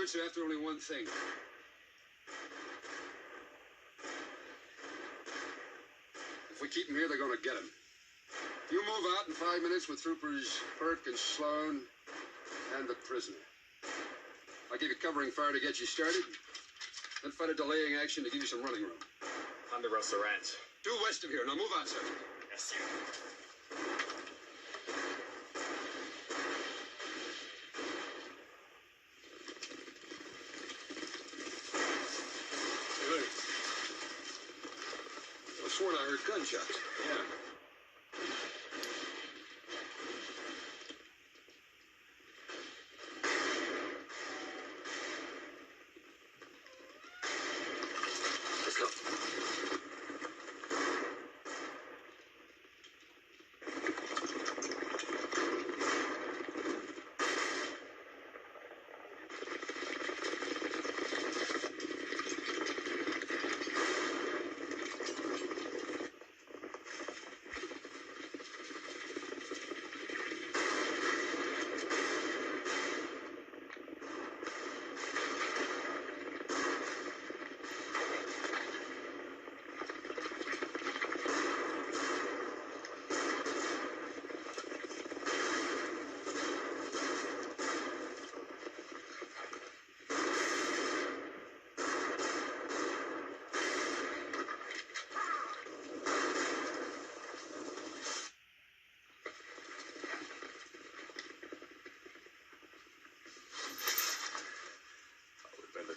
answer after only one thing. If we keep him here, they're going to get him. You move out in 5 minutes with Troopers Burke and Sloan and the prisoner. I'll give you covering fire to get you started, then fight a delaying action to give you some running room. Ponderosa Ranch. Due west of here. Now move on, Sergeant. Yes, sir. Hey, I sworn I heard gunshots. Yeah. Let's go.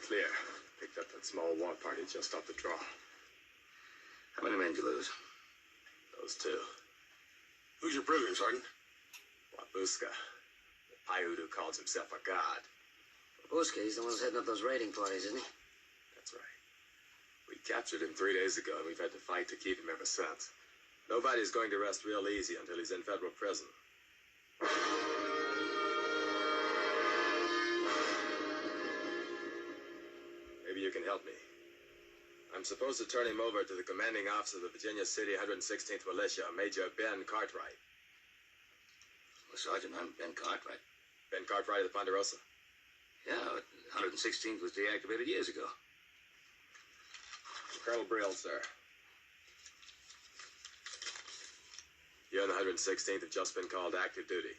Clear. Picked up that small war party just off the draw. How many men did you lose? Those two. Who's your prisoner, Sergeant? Babushka. The Paiute who calls himself a god. Babushka, he's the one who's heading up those raiding parties, isn't he? That's right. We captured him 3 days ago, and we've had to fight to keep him ever since. Nobody's going to rest real easy until he's in federal prison. Maybe you can help me. I'm supposed to turn him over to the commanding officer of the Virginia City 116th Militia, Major Ben Cartwright. Well, Sergeant, I'm Ben Cartwright. Ben Cartwright of the Ponderosa? Yeah, 116th was deactivated years ago. Colonel Brill, sir. You and the 116th have just been called active duty.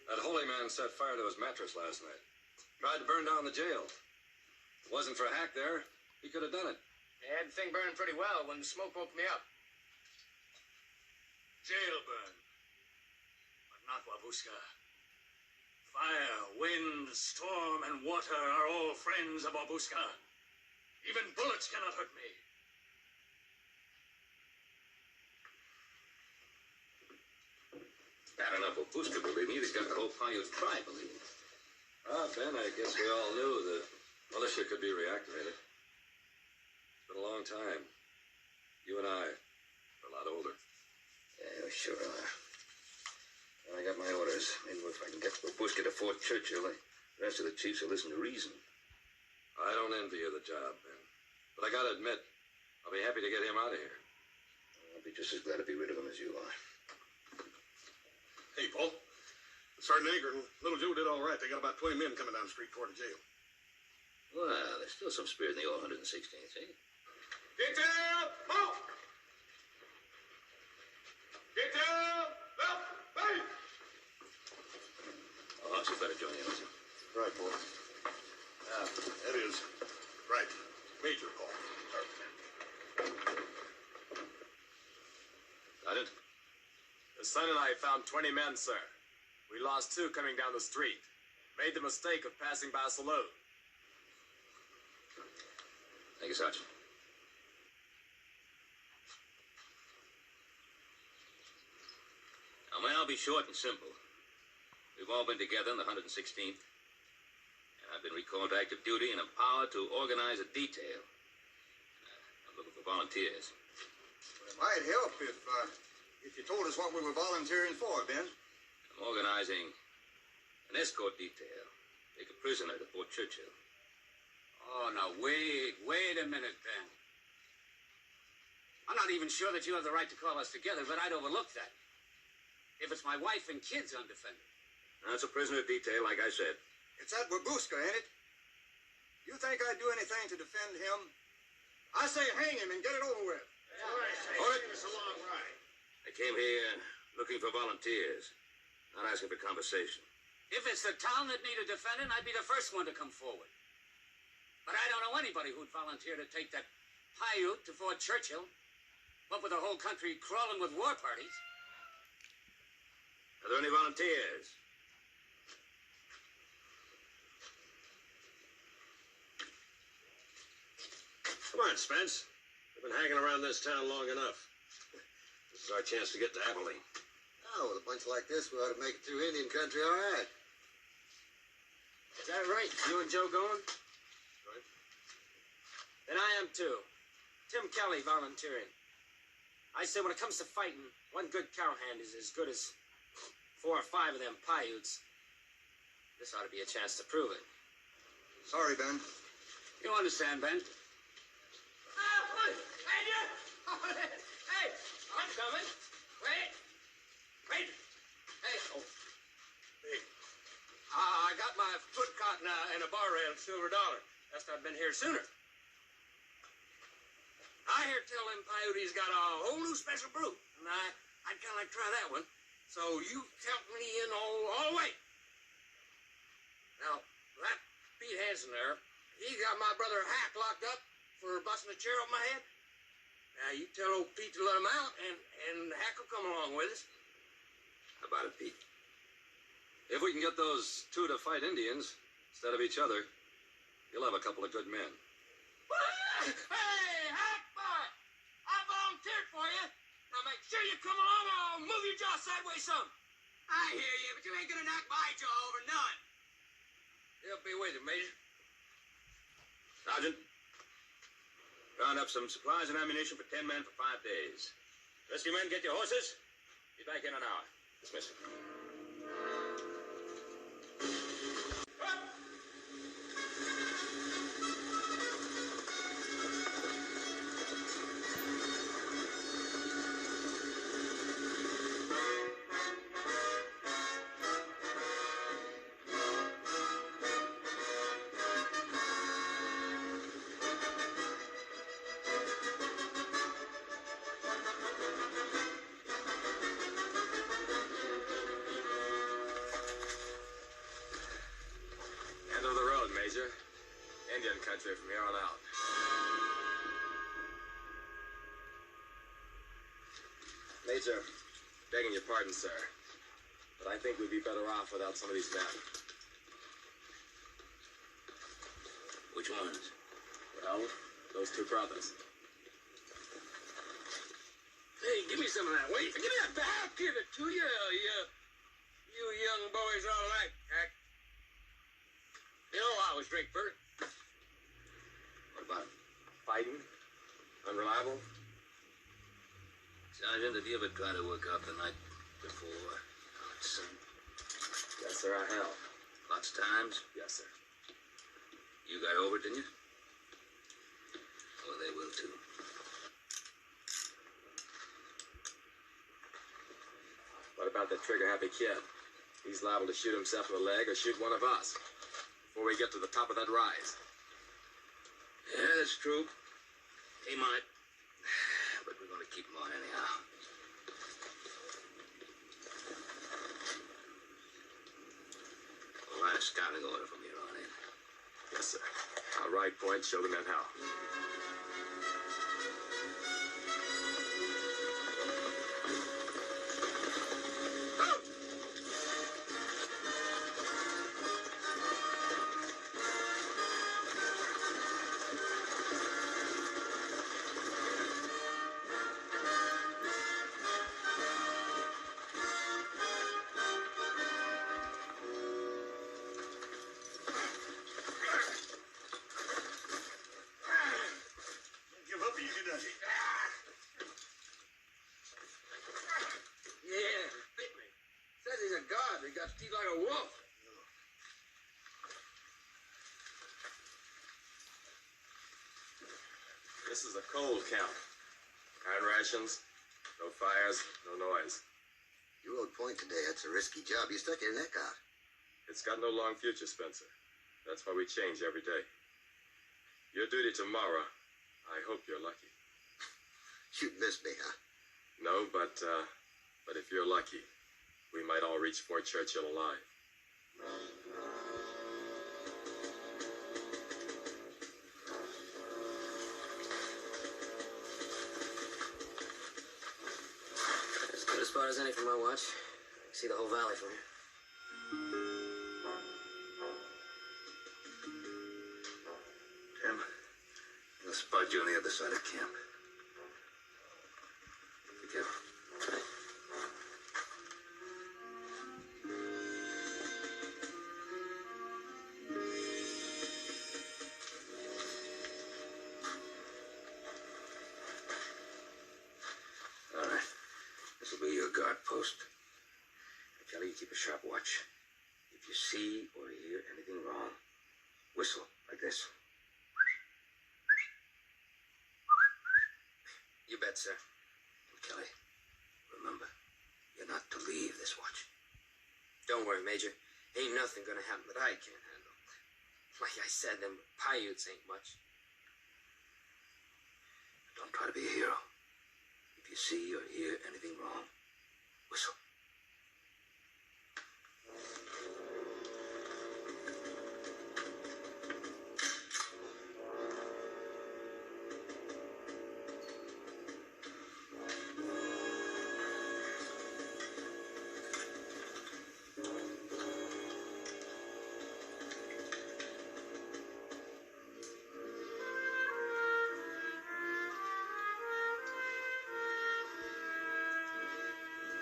That holy man set fire to his mattress last night. Tried to burn down the jail. If it wasn't for a hack there, he could have done it. I had the thing burning pretty well when the smoke woke me up. Jail burn, but not Babushka. Fire, wind, storm, and water are all friends of Babushka. Even bullets cannot hurt me. Bad enough Babushka believing it. He's got the whole Paiute tribe believing it. Ah, Ben, I guess we all knew the militia could be reactivated. It's been a long time. You and I are a lot older. Yeah, we sure are. Well, I got my orders. Maybe if I can get Babushka to Fort Churchill, the rest of the chiefs will listen to reason. I don't envy you the job, Ben. But I gotta admit, I'll be happy to get him out of here. I'll be just as glad to be rid of him as you are. Hey, Paul. Sergeant Anchor and Little Joe did all right. They got about 20 men coming down the street toward the jail. Well, there's still some spirit in the old 116th, eh? Detail! Move! Detail! Left! Right! Oh, Hoss, you better join in with him. Right, boss. That is. Right. Major call. Sergeant? The son and I found 20 men, sir. We lost 2 coming down the street. Made the mistake of passing by a saloon. Thank you, Sergeant. Now, I'll be short and simple. We've all been together in the 116th, and I've been recalled to active duty and empowered to organize a detail. I'm looking for volunteers. Well, it might help if you told us what we were volunteering for, Ben. I'm organizing an escort detail. Take a prisoner to Fort Churchill. Oh, now, wait a minute, Ben. I'm not even sure that you have the right to call us together, but I'd overlook that. If it's my wife and kids undefended. That's a prisoner detail, like I said. It's that Babushka, ain't it? You think I'd do anything to defend him? I say hang him and get it over with. Hold it. I came here looking for volunteers, not asking for conversation. If it's the town that needed defending, I'd be the first one to come forward. But I don't know anybody who'd volunteer to take that Paiute to Fort Churchill, what with the whole country crawling with war parties. Are there any volunteers? Come on, Spence. We've been hanging around this town long enough. This is our chance to get to Abilene. Oh, with a bunch like this, we ought to make it through Indian country all right. Is that right? You and Joe going? Right. Then I am too. Tim Kelly volunteering. I say when it comes to fighting, one good cowhand is as good as 4 or 5 of them Paiutes. This ought to be a chance to prove it. Sorry, Ben. You understand, Ben? Hey, I'm coming. Wait. Hey. Oh. Hey. I got my foot caught in a bar rail, $1 Best I'd been here sooner. I hear tell them Paiutes got a whole new special brew, and I'd kind of like to try that one. So you count me in all the way. Now, that Pete Hansen there, he got my brother Hack locked up for busting a chair off my head. Now, you tell old Pete to let him out, and Hack will come along with us. How about it, Pete? If we can get those 2 to fight Indians instead of each other, you'll have a couple of good men. Hey, Hack boy! I volunteered for you. Now make sure you come along or I'll move your jaw sideways some. I hear you, but you ain't gonna knock my jaw over none. He'll be with you, Major. Sergeant, round up some supplies and ammunition for 10 men for 5 days. Rest of you men, get your horses. Be back in an hour. Dismiss. Major. Indian country from here on out. Major, begging your pardon, sir, but I think we'd be better off without some of these men. Which ones? Well, those 2 brothers. Hey, give me some of that. Wait, give me that back. I'll give it to you. You young boys all alike, Hack. You know I was drink first. What about him? Fighting? Unreliable? Sergeant, have you ever tried to work out the night before? Hot sun. Yes, sir, I have. Lots of times? Yes, sir. You got over it, didn't you? Well, they will too. What about that trigger-happy kid? He's liable to shoot himself in the leg or shoot one of us before we get to the top of that rise. Yeah, that's true. He might. But we're going to keep him on anyhow. Last scouting order from here on in. Yes, sir. I'll ride point, show the men how. Give up easy, does he? Yeah, bit me. Says he's a god. He got teeth like a wolf. This is a cold camp. Iron rations, no fires, no noise. You rode point today. That's a risky job. You stuck your neck out. It's got no long future, Spencer. That's why we change every day. Your duty tomorrow, I hope you're lucky. You'd miss me, huh? No, but if you're lucky, we might all reach Fort Churchill alive. As good a spot as any from my watch. I can see the whole valley from here. Tim, we'll spot you on the other side of camp. Be careful. All right. This will be your guard post. Kelly, you keep a sharp watch. If you see or hear anything wrong, whistle like this. You bet, sir. And Kelly, remember, you're not to leave this watch. Don't worry, Major. Ain't nothing gonna happen that I can't handle. Like I said, them Paiutes ain't much. Don't try to be a hero. If you see or hear anything wrong, whistle.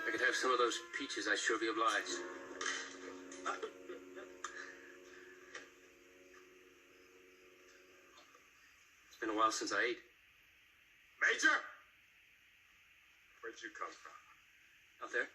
I could have some of those peaches. I sure be obliged. It's been a while since I ate. Major! Where'd you come from? Out there?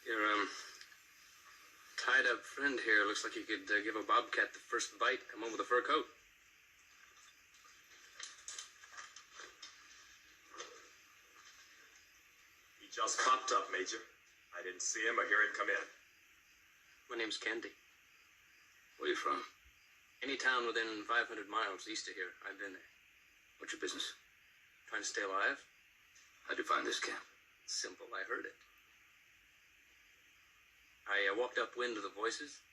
Your, tied-up friend here looks like he could give a bobcat the first bite. Come home with a fur coat. He just popped up, Major. I didn't see him or hear him come in. My name's Candy. Where you from? Any town within 500 miles east of here, I've been there. What's your business? Trying to stay alive? How'd you find this camp? Simple, I heard it. I walked upwind to the voices.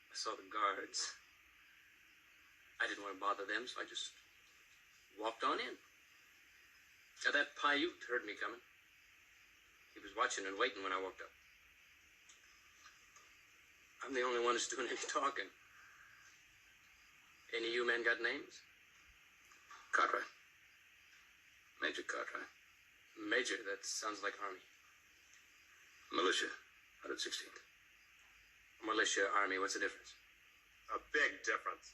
I saw the guards. I didn't want to bother them, so I just walked on in. Now, that Paiute heard me coming. He was watching and waiting when I walked up. I'm the only one who's doing any talking. Any of you men got names? Cartwright. Major Cartwright. Major, that sounds like Army. Militia. 116th. Militia, Army, what's the difference? A big difference.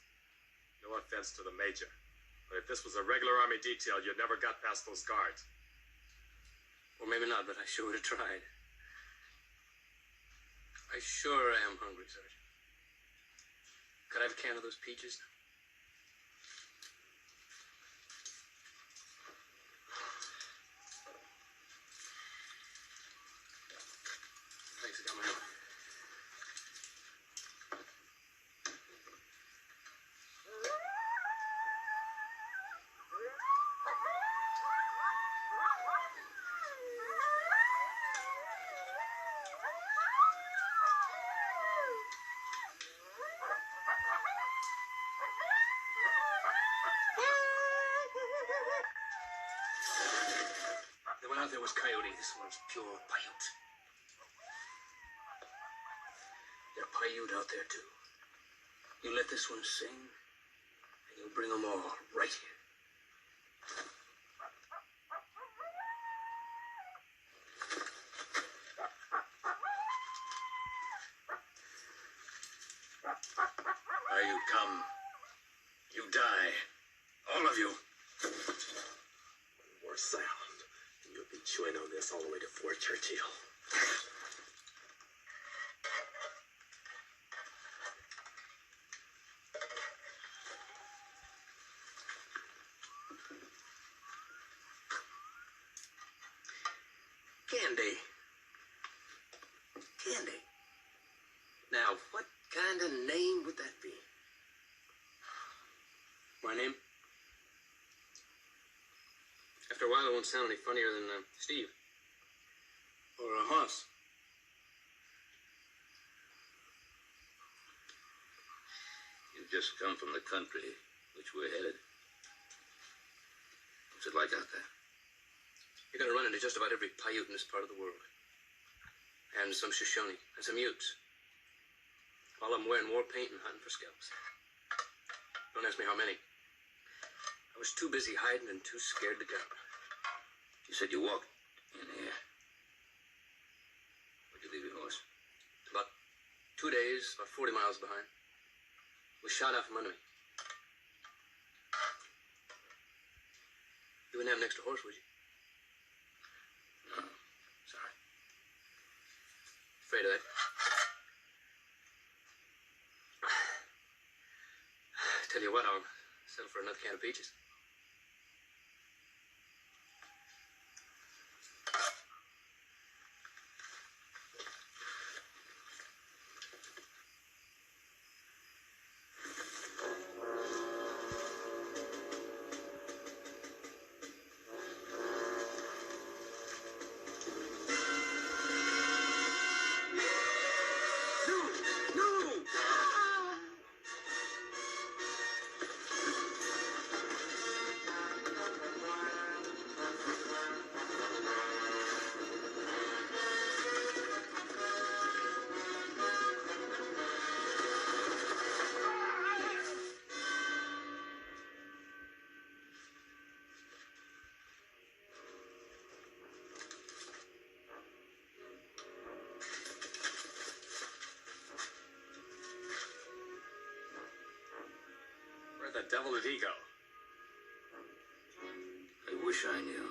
No offense to the Major, but if this was a regular Army detail, you'd never got past those guards. Or maybe not, but I sure would have tried. I sure am hungry, Sergeant. Could I have a can of those peaches? Thanks, I got my own. The one out there was coyote. This one's pure Paiute. They're Paiute out there, too. You let this one sing, and you'll bring them all right here. Paiute, come. You die. All of you. One more sound, and you'll be chewing on this all the way to Fort Churchill. Candy. Candy. Now, what kind of name would that be? My name? After a while, it won't sound any funnier than Steve. Or Hoss. You've just come from the country, which we're headed. What's it like out there? You're going to run into just about every Paiute in this part of the world. And some Shoshone, and some Utes. All of them wearing war paint and hunting for scalps. Don't ask me how many. I was too busy hiding and too scared to go. You said you walked in here. Where'd you leave your horse? About 2 days, about 40 miles behind. Was shot out from under me. You wouldn't have an extra horse, would you? No, sorry. Afraid of that. Tell you what, I'll settle for another can of peaches. Where the devil did he go? I wish I knew.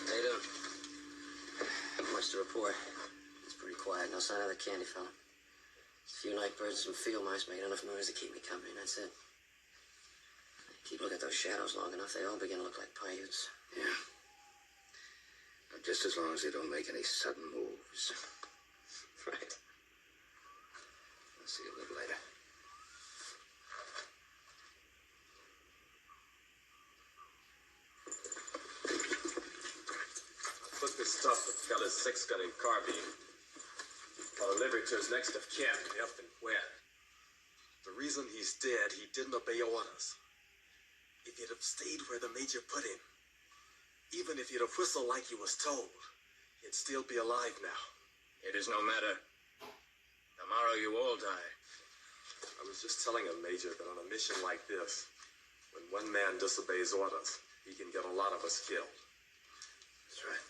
How you doing? Much to report. It's pretty quiet. No sign of the candy fella. A few night birds and some field mice making enough noise to keep me company, that's it. Keep looking at those shadows long enough, they all begin to look like Paiutes. Yeah. Just as long as they don't make any sudden moves. Right. I'll see you a little later. Put this stuff with fella's six-gun and carbine. I'll deliver it to his next of kin, if and when. The reason he's dead, he didn't obey orders. If he'd have stayed where the major put him, even if he'd have whistled like he was told, he'd still be alive now. It is no matter. Tomorrow you all die. I was just telling him, Major, that on a mission like this, when one man disobeys orders, he can get a lot of us killed. That's right.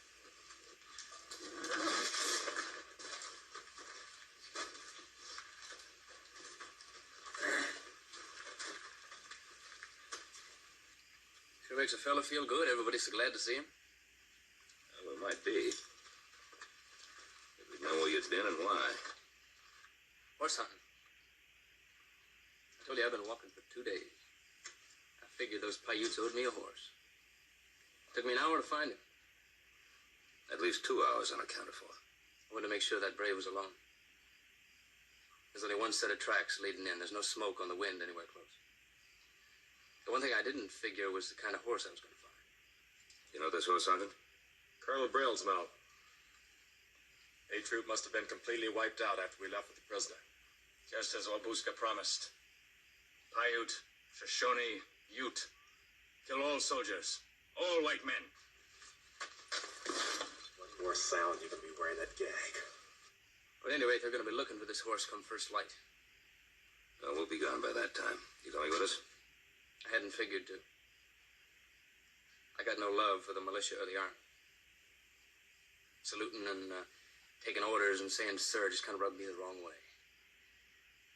makes a fella feel good. Everybody's so glad to see him. Well, it might be. If we'd know where you'd been and why. Horse hunting. I told you I've been walking for 2 days. I figured those Paiutes owed me a horse. Took me an hour to find him. At least 2 hours unaccounted for. I wanted to make sure that brave was alone. There's only one set of tracks leading in. There's no smoke on the wind anywhere close. The one thing I didn't figure was the kind of horse I was going to find. You know this horse, Sergeant? Colonel Brill's mount. A troop must have been completely wiped out after we left with the prisoner. Just as Wabuska promised. Paiute, Shoshone, Ute. Kill all soldiers. All white men. One more sound, you're going to be wearing that gag. Well, at any rate, they're going to be looking for this horse come first light. Well, we'll be gone by that time. You coming with us? I hadn't figured to. I got no love for the militia or the army. Saluting and taking orders and saying sir just kind of rubbed me the wrong way.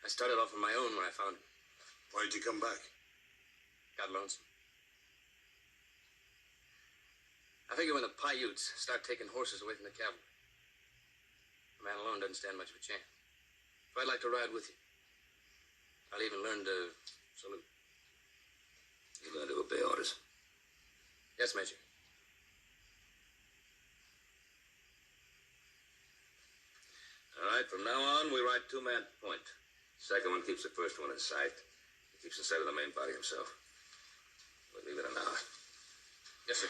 I started off on my own when I found him. Why'd you come back? Got lonesome. I figure when the Paiutes start taking horses away from the cavalry, a man alone doesn't stand much of a chance. So I'd like to ride with you. I'll even learn to salute. You learn to obey orders. Yes, Major. All right, from now on, we ride two-man point. Second one keeps the first one in sight. He keeps in sight of the main body himself. We'll leave it an hour. Yes, sir.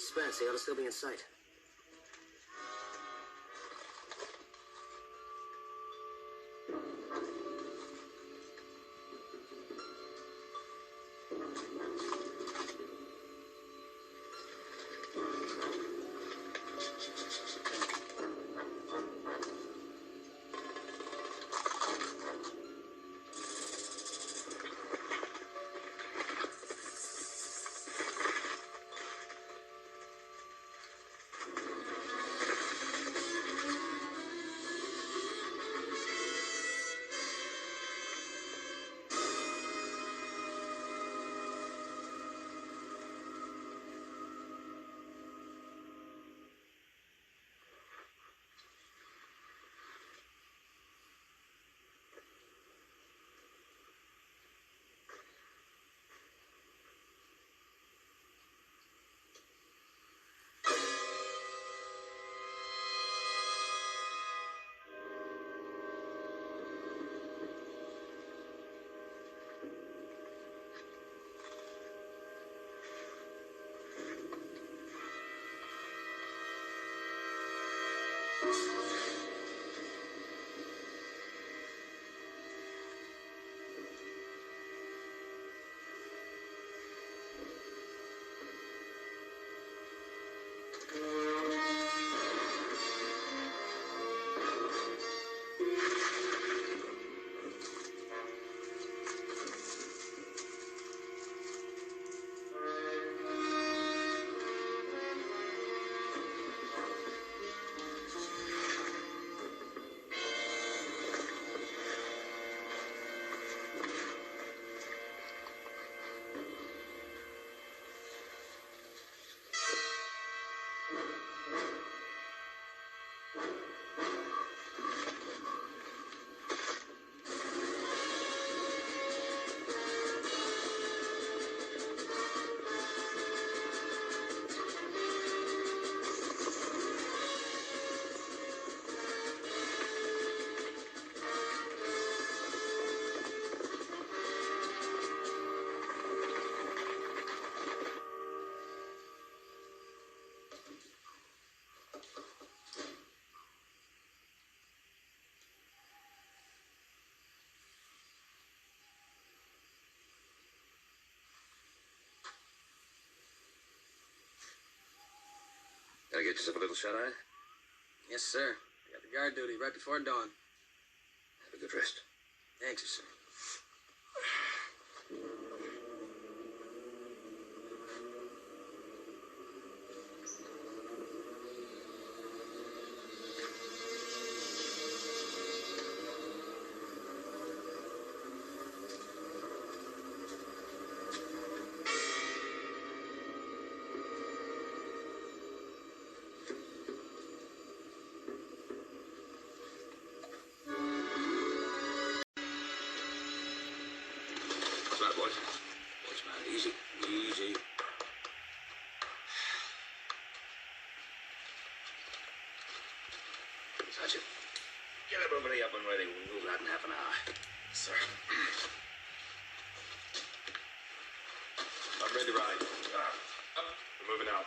Spence, he ought to still be in sight. Gotta get yourself a little shut-eye? Yes, sir. I got the guard duty right before dawn. Have a good rest. Thank you, sir. Right, boys. Boys, man, easy. Easy. Sergeant, get everybody up and ready. We'll move out in half an hour. Sir. I'm ready to ride. We're moving out.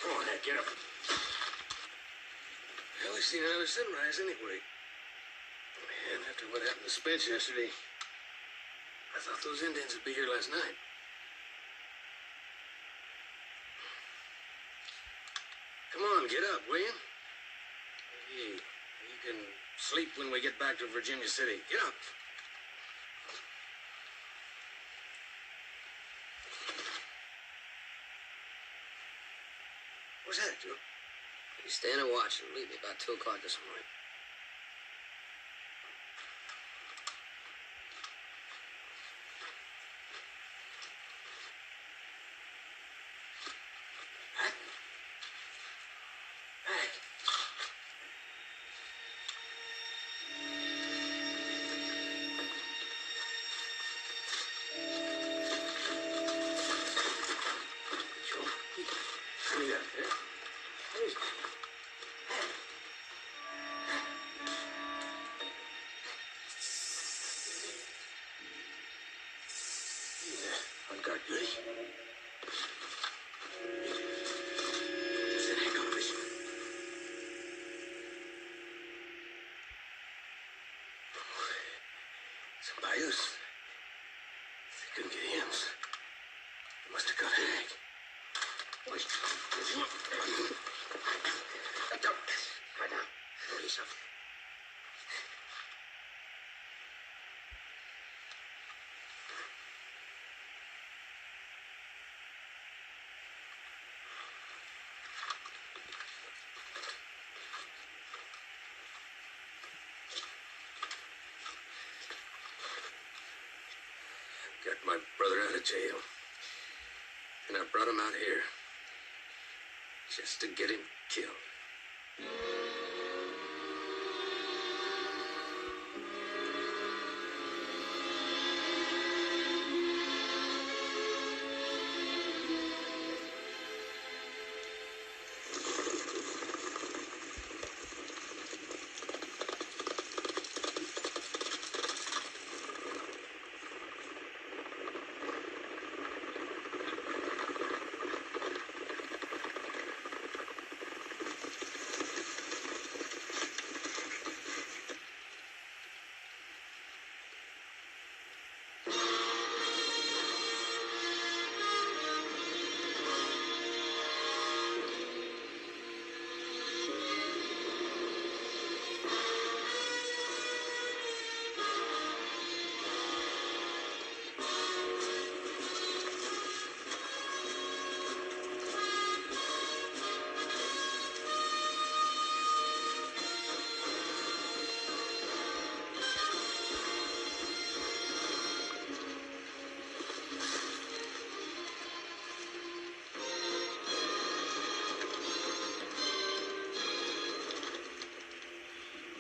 Come on, Hank, get up. Well, we seen another sunrise anyway. Man, after what happened to Spence yesterday, I thought those Indians would be here last night. Come on, get up, will you? Hey, you can sleep when we get back to Virginia City. Get up. What's that, Joe? He's staying and watching. Leave me about 2 o'clock this morning. On guard duty. Just that Hank operation. Some bayous. They couldn't get hymns. They must have got Hank. Wait. Right now. Roll yourself. Got my brother out of jail. And I brought him out here. Just to get him killed.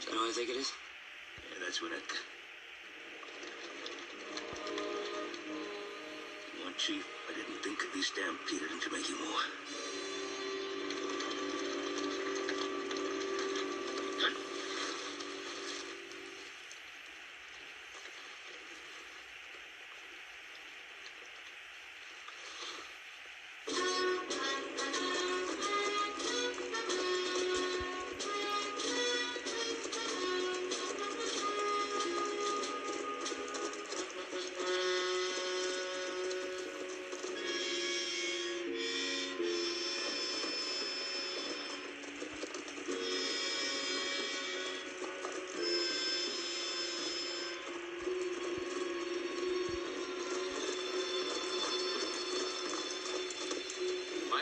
You know what I think it is? Yeah, that's what I think. You know, Chief, I didn't think I'd be stampeded into making war.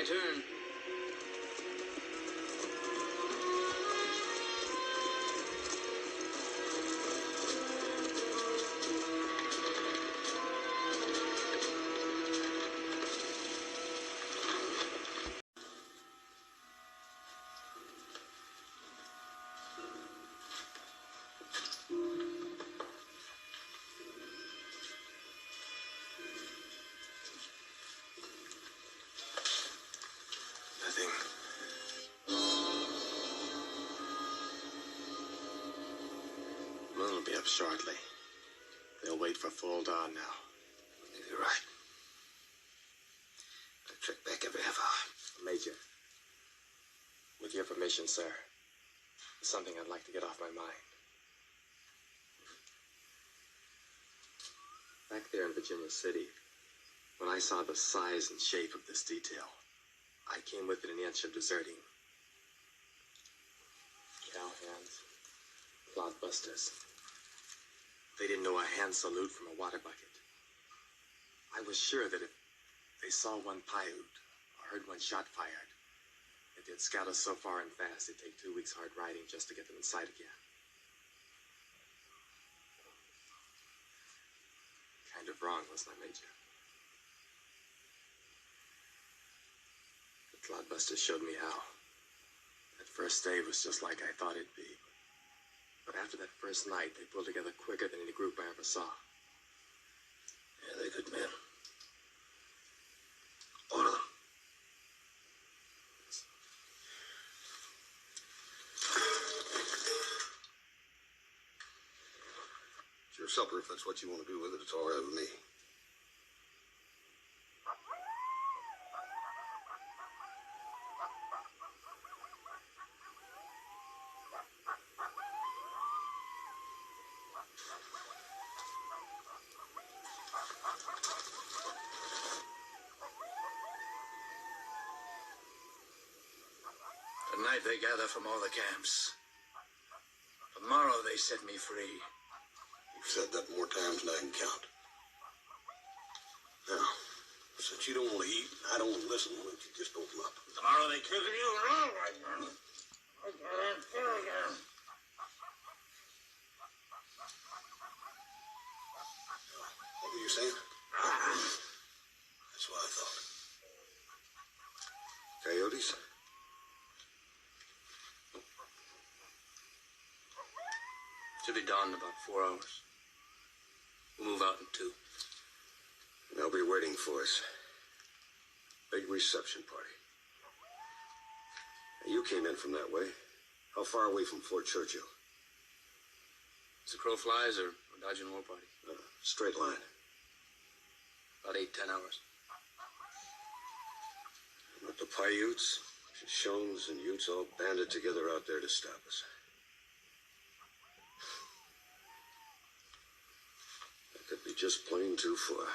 My turn. Nothing. Moon will be up shortly. They'll wait for full dawn now. You're right. I check back every half hour. Major, with your permission, sir, there's something I'd like to get off my mind. Back there in Virginia City, when I saw the size and shape of this detail, I came within an inch of deserting. Cowhands, clodbusters. They didn't know a hand salute from a water bucket. I was sure that if they saw one Paiute or heard one shot fired, that they'd scout us so far and fast it'd take 2 weeks hard riding just to get them in sight again. Kind of wrong, wasn't I, Major? The clodbusters showed me how. That first day was just like I thought it'd be. But after that first night, they pulled together quicker than any group I ever saw. Yeah, they're good men. All of them. It's your supper. If that's what you want to do with it, it's all right with me. Tonight they gather from all the camps. Tomorrow they set me free. You've said that more times than I can count. Now, since you don't want to eat, I don't want to listen, why don't you just open up? Tomorrow they kill you and all right, man. What were you saying? That's what I thought. Coyotes? Should be dawn in about 4 hours. We'll move out in 2. They'll be waiting for us. Big reception party. Now, you came in from that way. How far away from Fort Churchill? As the crow flies or dodging a war party? Straight line. About 8-10 hours. With the Paiutes, Shoshones, and Utes all banded together out there to stop us. That could be just plain too far.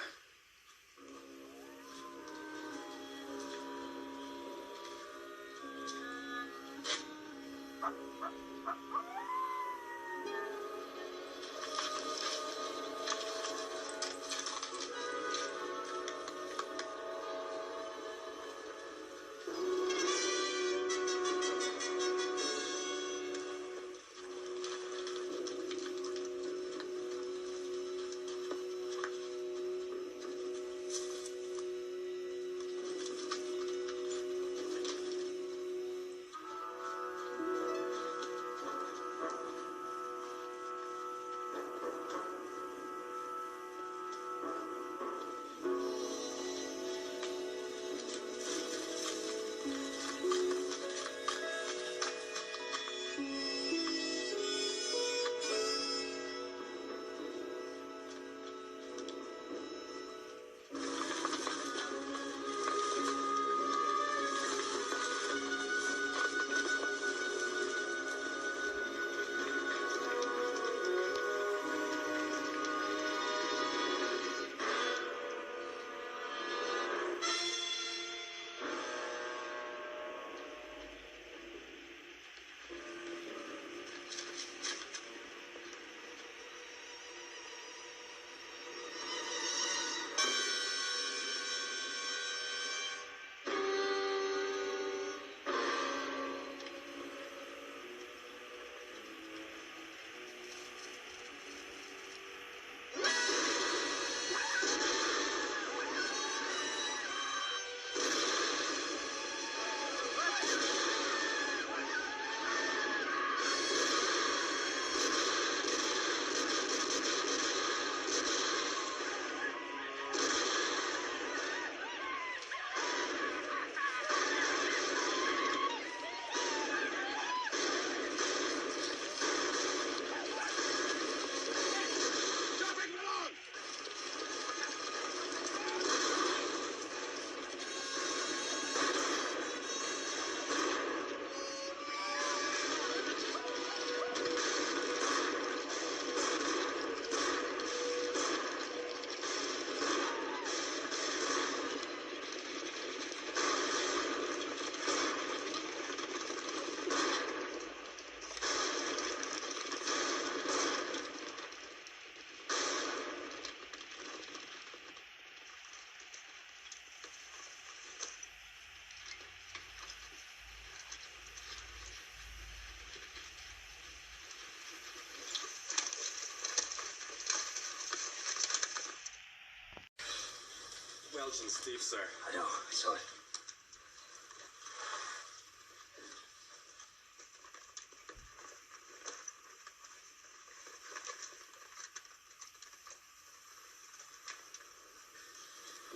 Belgian thief, sir. I know. I saw it.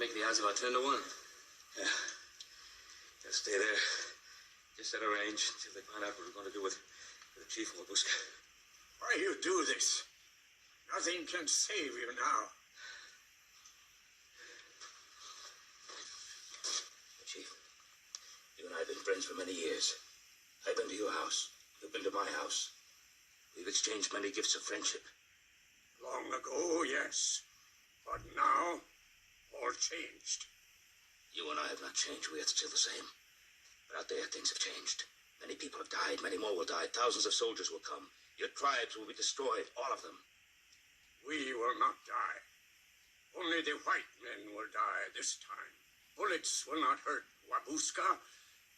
Make the odds about 10 to 1. Yeah. Just stay there. Just set a range until they find out what we're going to do with the chief of Wabuska. Why you do this? Nothing can save you now. Chief, you and I have been friends for many years. I've been to your house. You've been to my house. We've exchanged many gifts of friendship. Long ago, yes. But now, all changed. You and I have not changed. We are still the same. But out there, things have changed. Many people have died. Many more will die. Thousands of soldiers will come. Your tribes will be destroyed. All of them. We will not die. Only the white men will die this time. Bullets will not hurt Wabuska.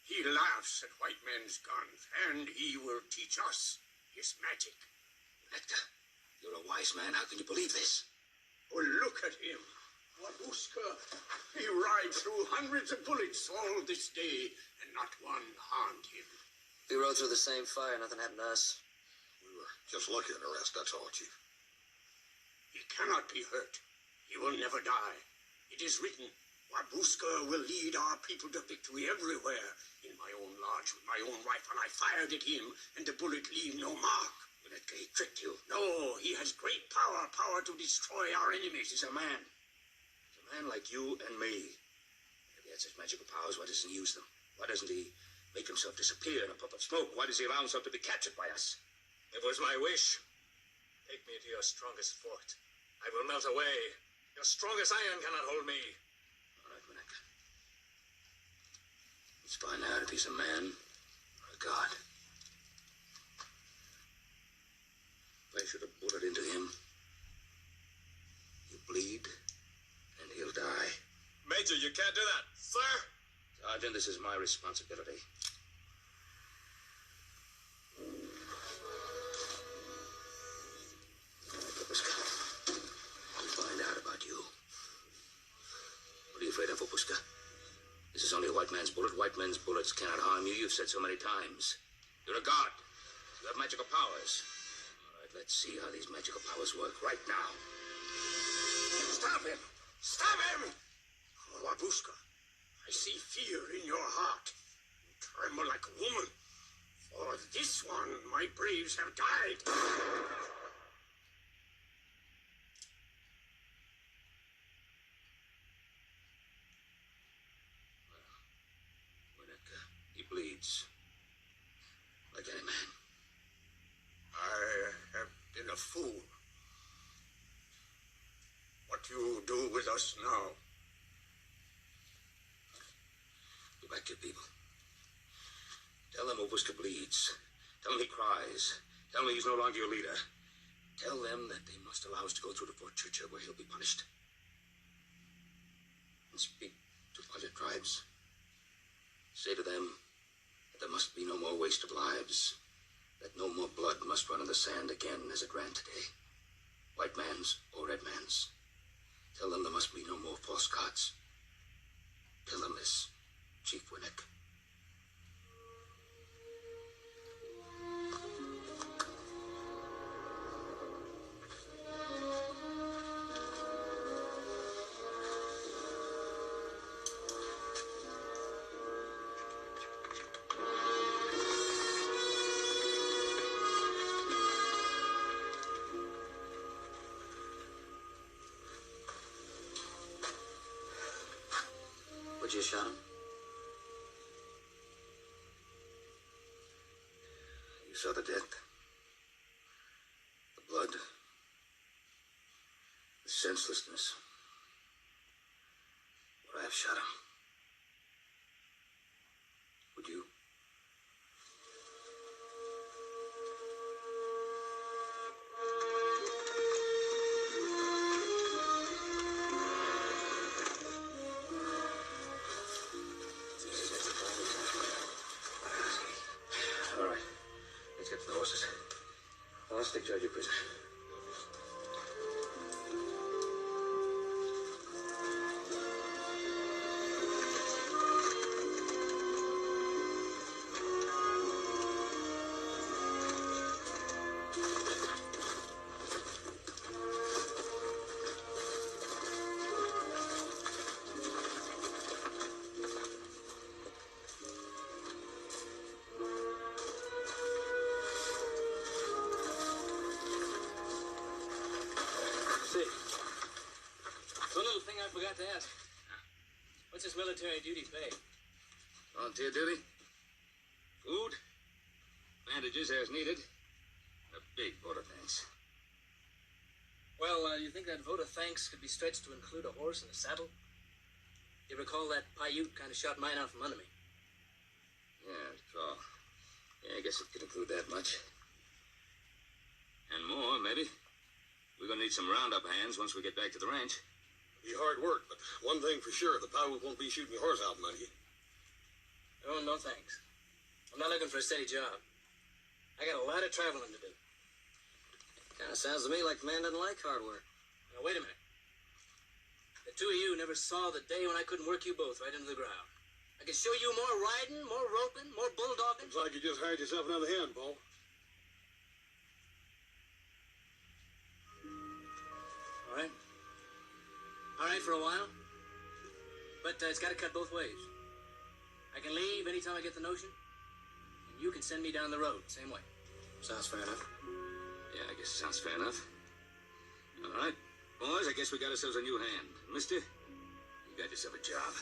He laughs at white men's guns, and he will teach us his magic. Hector, you're a wise man. How can you believe this? Oh, look at him. Wabuska. He rides through hundreds of bullets all this day, and not one harmed him. We rode through the same fire. Nothing happened to us. We were just lucky in the rest, that's all, Chief. He cannot be hurt. He will never die. It is written, Wabuska will lead our people to victory everywhere. In my own lodge, with my own rifle, I fired at him, and the bullet leave no mark. He tricked you. No, he has great power to destroy our enemies. He's a man. He's a man like you and me. If he had such magical powers, why doesn't he use them? Why doesn't he make himself disappear in a puff of smoke? Why does he allow himself to be captured by us? It was my wish. Take me to your strongest fort. I will melt away. Your strongest iron cannot hold me. All right, Maneka. Let's find out if he's a man or a god. If I shoot a bullet into him, he'll bleed, and he'll die. Major, you can't do that. Sir? Sergeant, this is my responsibility. We'll find out about you. What are you afraid of, Wabuska? This is only a white man's bullet. White men's bullets cannot harm you. You've said so many times. You're a god. You have magical powers. All right, let's see how these magical powers work right now. Stop him! Stop him! Oh, Wabuska, I see fear in your heart. You tremble like a woman. For this one, my braves have died. He bleeds. Like any man. I have been a fool. What you do with us now? Go back to your people. Tell them Wabuska bleeds. Tell them he cries. Tell them he's no longer your leader. Tell them that they must allow us to go through to Fort Churchill where he'll be punished. And speak to other tribes. Say to them that there must be no more waste of lives. That no more blood must run in the sand again as it ran today. White man's or red man's. Tell them there must be no more false gods. Tell them this, Chief Winnick. Would you shot him? You saw the death. The blood. The senselessness. Would I have shot him? Would you? All right. Let's get to the horses. I'll take charge of your prisoner. to ask. What's this military duty pay? Volunteer duty? Food? Bandages as needed. A big vote of thanks. Well, you think that vote of thanks could be stretched to include a horse and a saddle? You recall that Paiute kind of shot mine out from under me? Yeah, I recall. Yeah, I guess it could include that much. And more, maybe. We're gonna need some roundup hands once we get back to the ranch. Be hard work, but one thing for sure, the Paiute won't be shooting horse out money. Oh, no thanks. I'm not looking for a steady job. I got a lot of traveling to do. Kind of sounds to me like the man doesn't like hard work. Now, wait a minute. The two of you never saw the day when I couldn't work you both right into the ground. I could show you more riding, more roping, more bulldogging. Looks like you just hired yourself another hand, Paul. All right. All right for a while. But it's got to cut both ways. I can leave anytime I get the notion, and you can send me down the road, same way. Sounds fair enough. Yeah, I guess it sounds fair enough. All right. Boys, I guess we got ourselves a new hand. Mister, you got yourself a job.